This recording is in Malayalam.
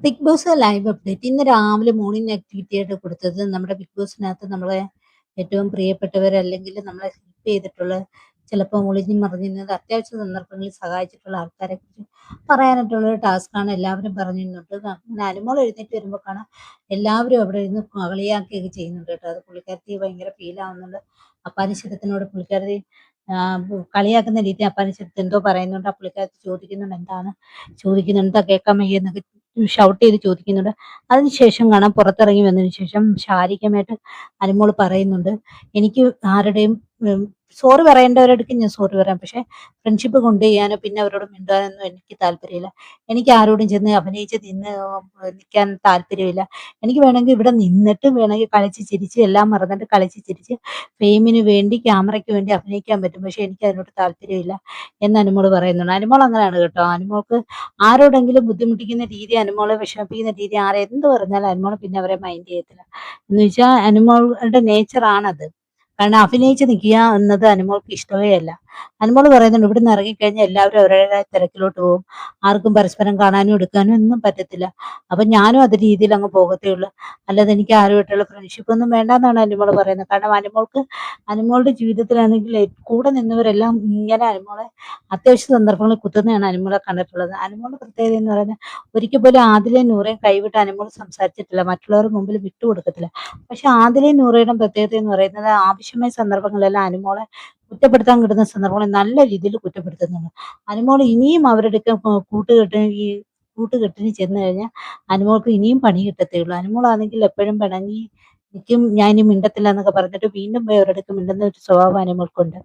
ബിഗ് ബോസ് ലൈവ് അപ്ഡേറ്റ് ഇന്ന് രാവിലെ മോർണിംഗ് ആക്ടിവിറ്റി ആയിട്ട് കൊടുത്തത് നമ്മുടെ ബിഗ് ബോസിനകത്ത് നമ്മളെ ഏറ്റവും പ്രിയപ്പെട്ടവർ അല്ലെങ്കിൽ നമ്മളെ ഹെൽപ്പ് ചെയ്തിട്ടുള്ള ചിലപ്പോൾ ഒളിഞ്ഞും മറിഞ്ഞിരുന്നത് അത്യാവശ്യ സന്ദർഭങ്ങളിൽ സഹായിച്ചിട്ടുള്ള ആൾക്കാരെ കുറിച്ച് പറയാനായിട്ടുള്ള ഒരു ടാസ്ക്കാണ് എല്ലാവരും പറഞ്ഞിരുന്നുണ്ട്. അങ്ങനെ അനുമോൾ എഴുന്നേറ്റ് വരുമ്പോൾ കാണാം എല്ലാവരും അവിടെ ഇരുന്ന് കളിയാക്കുകയൊക്കെ ചെയ്യുന്നുണ്ട് കേട്ടോ. അത് പുള്ളിക്കാരത്തി ഭയങ്കര ഫീൽ ആവുന്നുണ്ട്. അപ്പാനിശരത്തിനോട് പുള്ളിക്കാരത്തി കളിയാക്കുന്ന രീതി അപ്പാനിശരത്ത് എന്തോ പറയുന്നുണ്ട്. ആ പുള്ളിക്കാരത്തി ചോദിക്കുന്നുണ്ട് എന്താണ് ചോദിക്കുന്നുണ്ട്, എന്താ കേൾക്കാൻ വയ്യ എന്നൊക്കെ ഷൗട്ട് ചെയ്ത് ചോദിക്കുന്നുണ്ട്. അതിനുശേഷം കാണാം പുറത്തിറങ്ങി വന്നതിന് ശേഷം ശാരീരികമായിട്ട് അനുമോള് പറയുന്നുണ്ട്, എനിക്ക് ആരുടെയും സോറി പറയേണ്ടവരടുക്ക് ഞാൻ സോറി പറയാം, പക്ഷെ ഫ്രണ്ട്ഷിപ്പ് കൊണ്ടുചെയ്യാനോ പിന്നെ അവരോട് മിണ്ടാനൊന്നും എനിക്ക് താല്പര്യമില്ല. എനിക്ക് ആരോടും ചെന്ന് അഭിനയിച്ച് നിൽക്കാൻ താല്പര്യമില്ല. എനിക്ക് വേണമെങ്കിൽ ഇവിടെ നിന്നിട്ട് വേണമെങ്കിൽ കളിച്ച് ചിരിച്ച് എല്ലാം മറന്നിട്ട് കളിച്ച് ചിരിച്ച് ഫെയിമിന് വേണ്ടി ക്യാമറയ്ക്ക് വേണ്ടി അഭിനയിക്കാൻ പറ്റും, പക്ഷെ എനിക്ക് അതിനോട് താല്പര്യമില്ല എന്ന് അനുമോള് പറയുന്നുണ്ട്. അനുമോൾ അങ്ങനെയാണ് കേട്ടോ. അനുമോൾക്ക് ആരോടെങ്കിലും ബുദ്ധിമുട്ടിക്കുന്ന രീതി, അനുമോളെ വിഷമിപ്പിക്കുന്ന രീതി, ആരെന്ത് പറഞ്ഞാലും അനുമോൾ പിന്നെ അവരെ മൈൻഡ് ചെയ്യത്തില്ല. എന്ന് വെച്ചാൽ അനുമോളുടെ നേച്ചറാണത്. കാരണം അഭിനയിച്ച് നിൽക്കുക എന്നത് അനുമോൾക്ക് ഇഷ്ടമേ അല്ല. അനുമോൾ പറയുന്നുണ്ട് ഇവിടുന്ന് ഇറങ്ങിക്കഴിഞ്ഞാൽ എല്ലാവരും അവരുടേതായ തിരക്കിലോട്ട് പോകും, ആർക്കും പരസ്പരം കാണാനും എടുക്കാനും ഒന്നും പറ്റത്തില്ല. അപ്പൊ ഞാനും അത് രീതിയിൽ അങ്ങ് പോകത്തേ ഉള്ളൂ, അല്ലാതെ എനിക്ക് ആരുമായിട്ടുള്ള ഫ്രണ്ട്ഷിപ്പ് ഒന്നും വേണ്ടെന്നാണ് അനുമോൾ പറയുന്നത്. കാരണം അനുമോളുടെ ജീവിതത്തിലാണെങ്കിൽ കൂടെ നിന്നവരെല്ലാം ഇങ്ങനെ അനുമോളെ അത്യാവശ്യ സന്ദർഭങ്ങളിൽ കുത്തുന്നതാണ് അനുമോളെ കണ്ടിട്ടുള്ളത്. അനുമോളുടെ പ്രത്യേകത എന്ന് പറയുന്നത് ഒരിക്കൽ പോലും ആദിലയും നൂറയും കൈവിട്ട് അനുമോൾ സംസാരിച്ചിട്ടില്ല, മറ്റുള്ളവരുടെ മുമ്പിൽ വിട്ടുകൊടുക്കത്തില്ല. പക്ഷെ ആദിലയും നൂറയുടെ പ്രത്യേകത എന്ന് പറയുന്നത് ആവശ്യമായ സന്ദർഭങ്ങളിലെല്ലാം അനുമോളെ കുറ്റപ്പെടുത്താൻ കിട്ടുന്ന സന്ദർഭങ്ങളിൽ നല്ല രീതിയിൽ കുറ്റപ്പെടുത്തുന്നുണ്ട്. അനുമോൾ ഇനിയും അവരുടെയൊക്കെ കൂട്ടുകെട്ടിന് ചെന്ന് കഴിഞ്ഞാൽ അനുമോൾക്ക് ഇനിയും പണി കിട്ടത്തേ ഉള്ളൂ. അനുമോളാണെങ്കിൽ എപ്പോഴും പിണങ്ങി നിൽക്കും, ഞാൻ ഇനി മിണ്ടത്തില്ല എന്നൊക്കെ പറഞ്ഞിട്ട് വീണ്ടും പോയി അവരുടെ അടുത്ത് മിണ്ടുന്ന ഒരു സ്വഭാവം അനുമോൾക്കുണ്ട്.